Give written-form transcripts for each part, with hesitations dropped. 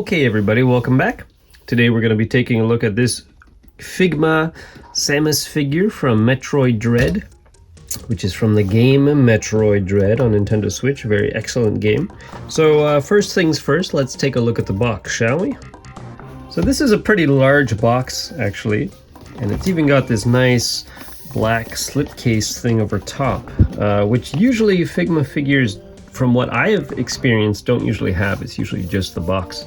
Okay everybody, welcome back. Today we're going to be taking a look at this Figma Samus figure from Metroid Dread, which is from the game Metroid Dread on Nintendo Switch. A very excellent game. So first things first, let's take a look at the box, shall we? So this is a pretty large box actually, and it's even got this nice black slipcase thing over top, which usually Figma figures, from what I have experienced, don't usually have. It's usually just the box.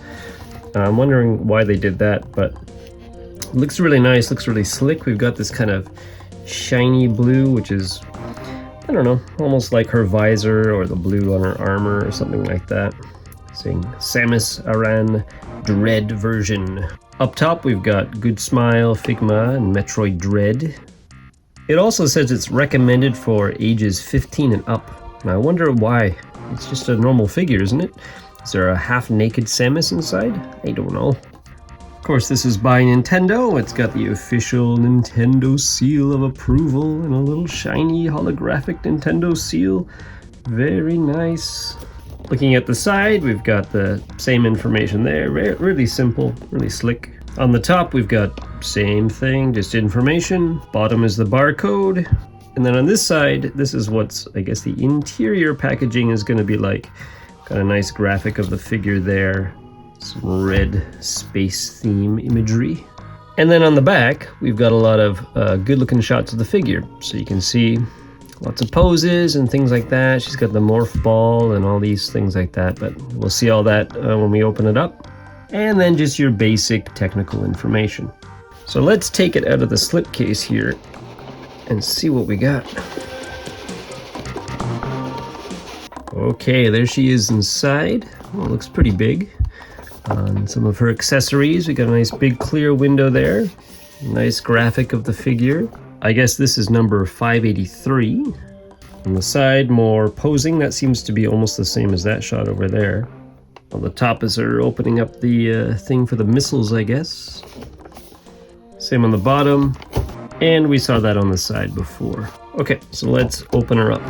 I'm wondering why they did that, but it looks really nice, looks really slick. We've got this kind of shiny blue, which is, I don't know, almost like her visor or the blue on her armor or something like that. Saying Samus Aran Dread version. Up top we've got Good Smile, Figma, and Metroid Dread. It also says it's recommended for ages 15 and up. Now I wonder why. It's just a normal figure, isn't it? Is there a half-naked Samus inside? I don't know. Of course, this is by Nintendo. It's got the official Nintendo seal of approval and a little shiny holographic Nintendo seal. Very nice. Looking at the side, we've got the same information there. Really simple, really slick. On the top, we've got same thing, just information. Bottom is the barcode. And then on this side, this is what's, I guess, the interior packaging is going to be like. Got a nice graphic of the figure there. Some red space theme imagery. And then on the back, we've got a lot of good looking shots of the figure. So you can see lots of poses and things like that. She's got the morph ball and all these things like that. But we'll see all that when we open it up. And then just your basic technical information. So let's take it out of the slipcase here and see what we got. Okay, there she is inside. Well, it looks pretty big. On some of her accessories, we got a nice big clear window there. Nice graphic of the figure. I guess this is number 583. On the side, more posing. That seems to be almost the same as that shot over there. On the top is her opening up the thing for the missiles, I guess. Same on the bottom. And we saw that on the side before. Okay, so let's open her up.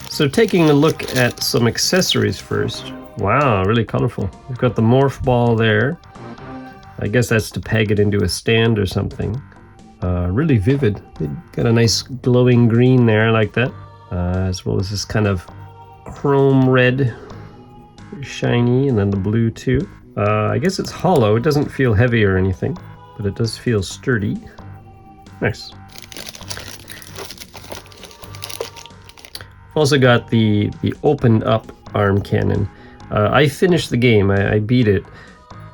So taking a look at some accessories first. Wow, really colorful. We've got the morph ball there. I guess that's to peg it into a stand or something. Really vivid. Got a nice glowing green there, I like that. As well as this kind of chrome red, shiny, and then the blue too. I guess it's hollow. It doesn't feel heavy or anything, but it does feel sturdy. Nice. Also got the opened up arm cannon. I finished the game, I beat it,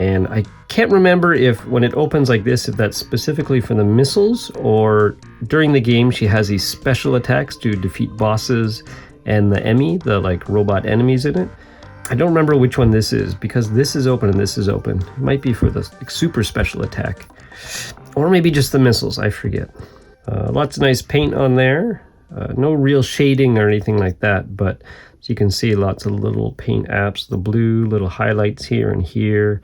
and I can't remember if when it opens like this, if that's specifically for the missiles, or during the game she has these special attacks to defeat bosses and the the like robot enemies in it. I don't remember which one this is, because this is open and this is open. It might be for the super special attack, or maybe just the missiles, I forget. Lots of nice paint on there. No real shading or anything like that, but as you can see, lots of little paint apps, the blue little highlights here and here.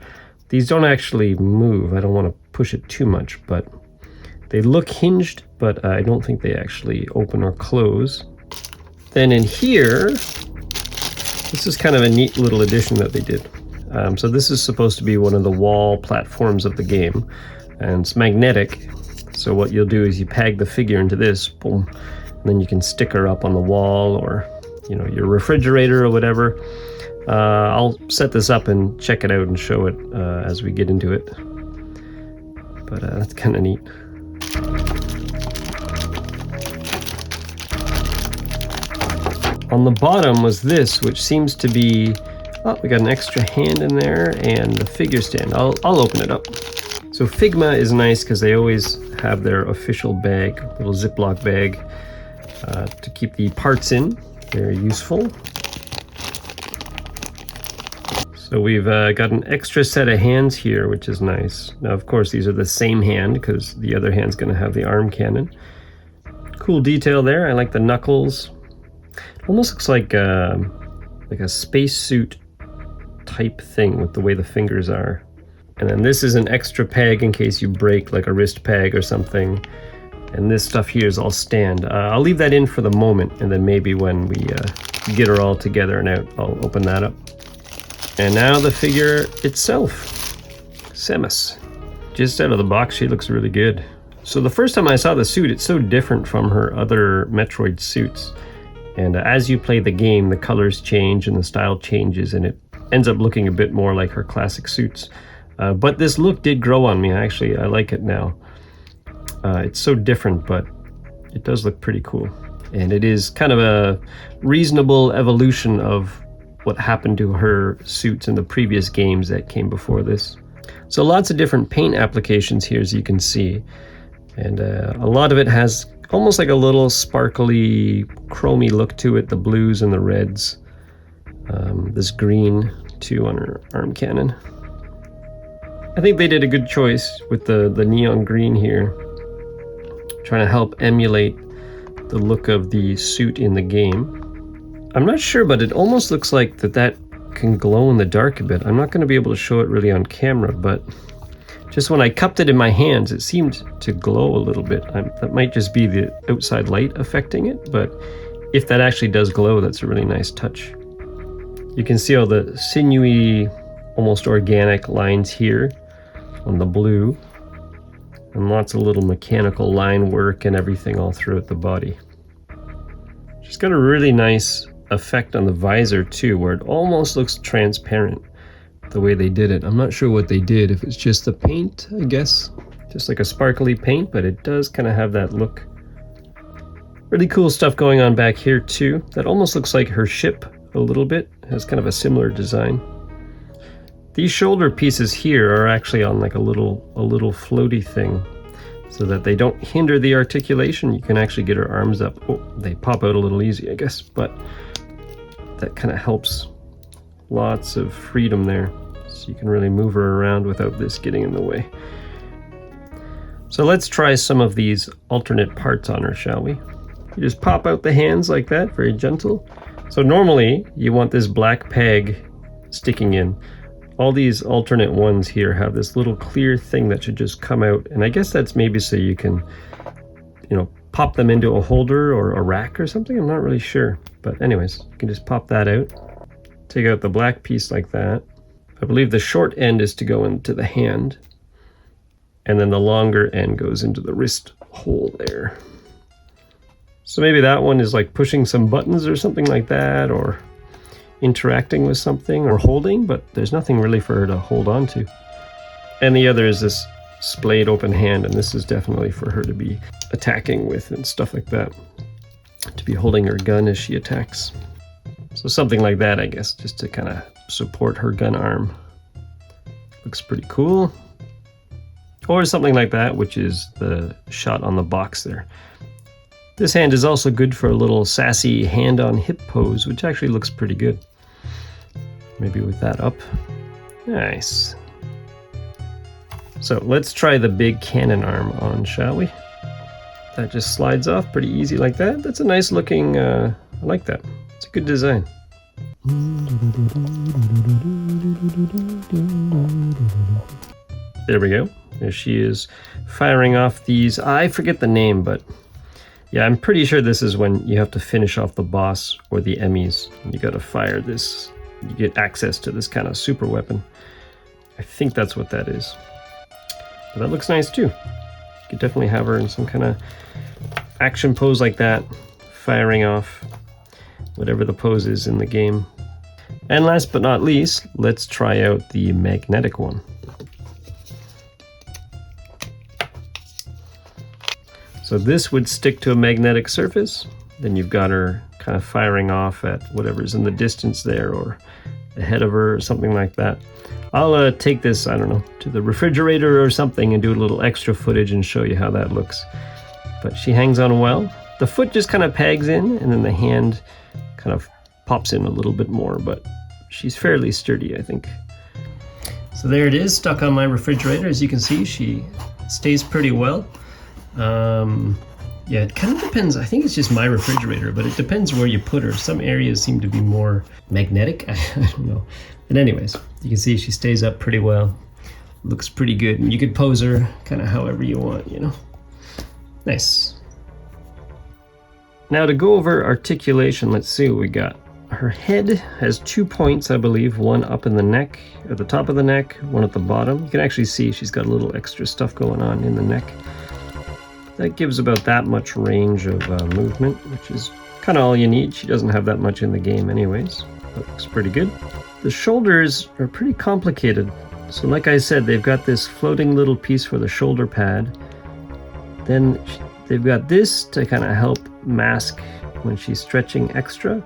These don't actually move. I don't want to push it too much, but they look hinged, but I don't think they actually open or close. Then in here, this is kind of a neat little addition that they did. So this is supposed to be one of the wall platforms of the game, and it's magnetic. So what you'll do is you peg the figure into this, boom, and then you can stick her up on the wall or, you know, your refrigerator or whatever. I'll set this up and check it out and show it as we get into it. But that's kind of neat. On the bottom was this, which seems to be, oh, we got an extra hand in there and the figure stand. I'll open it up. So Figma is nice because they always have their official bag, little Ziploc bag, to keep the parts in. Very useful. So we've got an extra set of hands here, which is nice. Now, of course, these are the same hand because the other hand's going to have the arm cannon. Cool detail there. I like the knuckles. Almost looks like a spacesuit type thing with the way the fingers are. And then this is an extra peg in case you break like a wrist peg or something. And this stuff here is all stand. I'll leave that in for the moment, and then maybe when we get her all together and out, I'll open that up. And now the figure itself, Samus. Just out of the box, she looks really good. So the first time I saw the suit, it's so different from her other Metroid suits. And as you play the game, the colors change and the style changes, and it ends up looking a bit more like her classic suits. But this look did grow on me. Actually, I like it now. It's so different, but it does look pretty cool. And it is kind of a reasonable evolution of what happened to her suits in the previous games that came before this. So lots of different paint applications here, as you can see. And a lot of it has almost like a little sparkly, chromy look to it, the blues and the reds. This green, too, on her arm cannon. I think they did a good choice with the neon green here, trying to help emulate the look of the suit in the game. I'm not sure, but it almost looks like that can glow in the dark a bit. I'm not going to be able to show it really on camera, but just when I cupped it in my hands, it seemed to glow a little bit. That might just be the outside light affecting it, but if that actually does glow, that's a really nice touch. You can see all the sinewy, almost organic lines here on the blue, and lots of little mechanical line work and everything all throughout the body. She's got a really nice effect on the visor too, where it almost looks transparent the way they did it. I'm not sure what they did, if it's just the paint, I guess. Just like a sparkly paint, but it does kind of have that look. Really cool stuff going on back here too. That almost looks like her ship a little bit. It has kind of a similar design. These shoulder pieces here are actually on like a little floaty thing, so that they don't hinder the articulation. You can actually get her arms up. Oh, they pop out a little easy, I guess, but that kind of helps. Lots of freedom there, so you can really move her around without this getting in the way. So let's try some of these alternate parts on her, shall we? You just pop out the hands like that, very gentle. So normally you want this black peg sticking in. All these alternate ones here have this little clear thing that should just come out, and I guess that's maybe so you can, pop them into a holder or a rack or something. I'm not really sure, but anyways, you can just pop that out. Take out the black piece like that. I believe the short end is to go into the hand, and then the longer end goes into the wrist hole there. So maybe that one is like pushing some buttons or something like that, or interacting with something or holding, but there's nothing really for her to hold on to. And the other is this splayed open hand, and this is definitely for her to be attacking with and stuff like that, to be holding her gun as she attacks. So something like that, I guess, just to kind of support her gun arm. Looks pretty cool. Or something like that, which is the shot on the box there. This hand is also good for a little sassy hand on hip pose, which actually looks pretty good. Maybe with that up. Nice. So let's try the big cannon arm on, shall we? That just slides off pretty easy like that. That's a nice looking, I like that. It's a good design. There we go. There she is, firing off these. I forget the name, but yeah, I'm pretty sure this is when you have to finish off the boss or the Emmys. You gotta fire this. You get access to this kind of super weapon. I think that's what that is. But that looks nice too. You could definitely have her in some kind of action pose like that, firing off whatever the pose is in the game. And last but not least, let's try out the magnetic one. So this would stick to a magnetic surface. Then you've got her kind of firing off at whatever's in the distance there, or ahead of her, or something like that. I'll take this, I don't know, to the refrigerator or something and do a little extra footage and show you how that looks. But she hangs on well. The foot just kind of pegs in, and then the hand kind of pops in a little bit more, but she's fairly sturdy, I think. So there it is, stuck on my refrigerator. As you can see, she stays pretty well. Yeah, it kind of depends. I think it's just my refrigerator, but it depends where you put her. Some areas seem to be more magnetic. I don't know. But anyways, you can see she stays up pretty well. looks pretty good. And you could pose her kind of however you want, you know. Nice. Now to go over articulation, let's see what we got. Her head has 2 points, I believe, one up in the neck, at the top of the neck, one at the bottom. You can actually see she's got a little extra stuff going on in the neck. That gives about that much range of movement, which is kind of all you need. She doesn't have that much in the game anyways. That looks pretty good. The shoulders are pretty complicated. So like I said, they've got this floating little piece for the shoulder pad. Then they've got this to kind of help mask when she's stretching extra.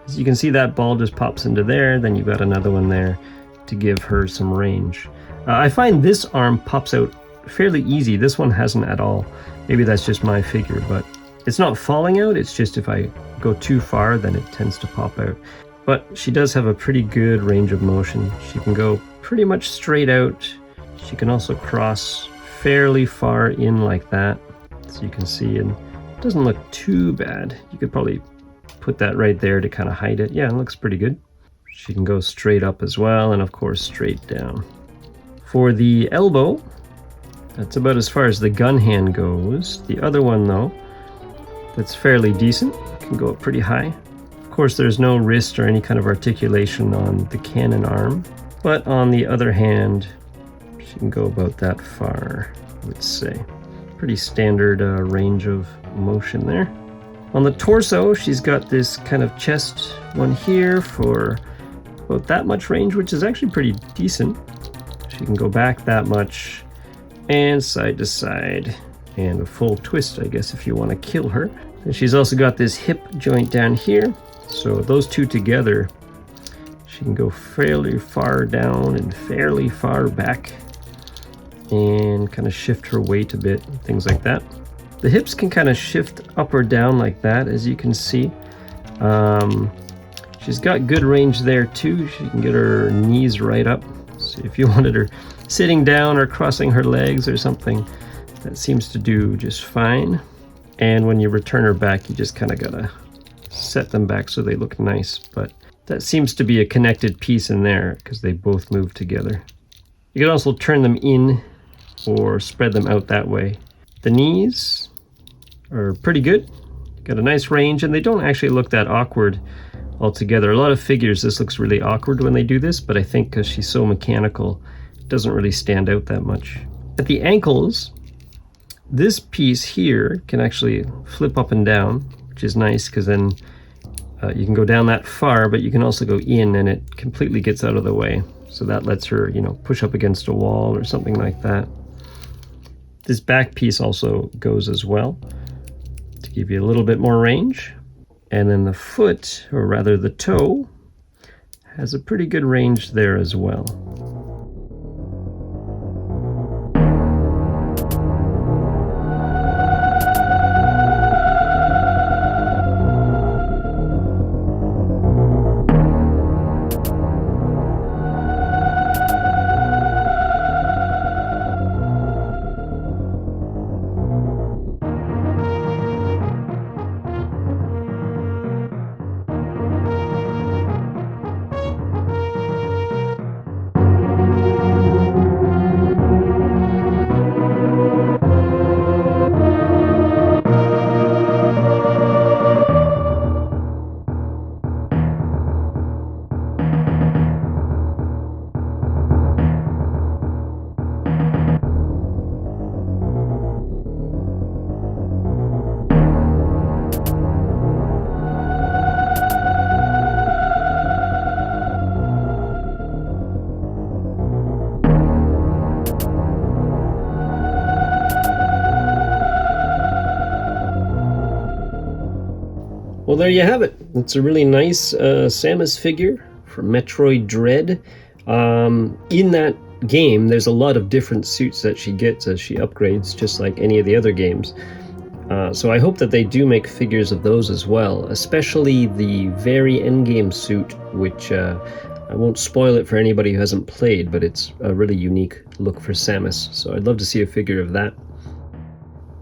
As you can see, that ball just pops into there, then you've got another one there to give her some range. I find this arm pops out fairly easy. This one hasn't at all. Maybe that's just my figure, but it's not falling out. It's just if I go too far, then it tends to pop out. But she does have a pretty good range of motion. She can go pretty much straight out. She can also cross fairly far in like that, so you can see, and it doesn't look too bad. You could probably put that right there to kind of hide it. Yeah, it looks pretty good. She can go straight up as well, and of course straight down. For the elbow, that's about as far as the gun hand goes. The other one though, that's fairly decent, can go up pretty high. Of course there's no wrist or any kind of articulation on the cannon arm, but on the other hand, she can go about that far, I would say. Pretty standard range of motion there. On the torso, she's got this kind of chest one here for about that much range, which is actually pretty decent. She can go back that much and side to side, and a full twist, I guess, if you want to kill her. And she's also got this hip joint down here, so those two together, she can go fairly far down and fairly far back and kind of shift her weight a bit, things like that. The hips can kind of shift up or down like that, as you can see. She's got good range there too. She can get her knees right up. So if you wanted her sitting down or crossing her legs or something, that seems to do just fine. And when you return her back, you just kind of gotta set them back so they look nice. But that seems to be a connected piece in there because they both move together. You can also turn them in or spread them out that way. The knees are pretty good, got a nice range, and they don't actually look that awkward altogether. A lot of figures, this looks really awkward when they do this, but I think because she's so mechanical, it doesn't really stand out that much. At the ankles, this piece here can actually flip up and down, which is nice because then you can go down that far, but you can also go in and it completely gets out of the way. So that lets her, you know, push up against a wall or something like that. This back piece also goes as well to give you a little bit more range. And then the foot, or rather the toe, has a pretty good range there as well. Well, there you have it. It's a really nice Samus figure from Metroid Dread. In that game, there's a lot of different suits that she gets as she upgrades, just like any of the other games. So I hope that they do make figures of those as well, especially the very endgame suit, which I won't spoil it for anybody who hasn't played, but it's a really unique look for Samus. So I'd love to see a figure of that.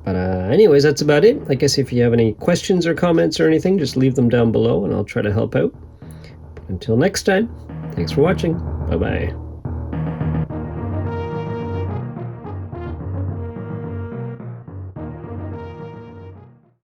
But anyways, that's about it. I guess if you have any questions or comments or anything, just leave them down below and I'll try to help out. Until next time, thanks for watching. Bye-bye.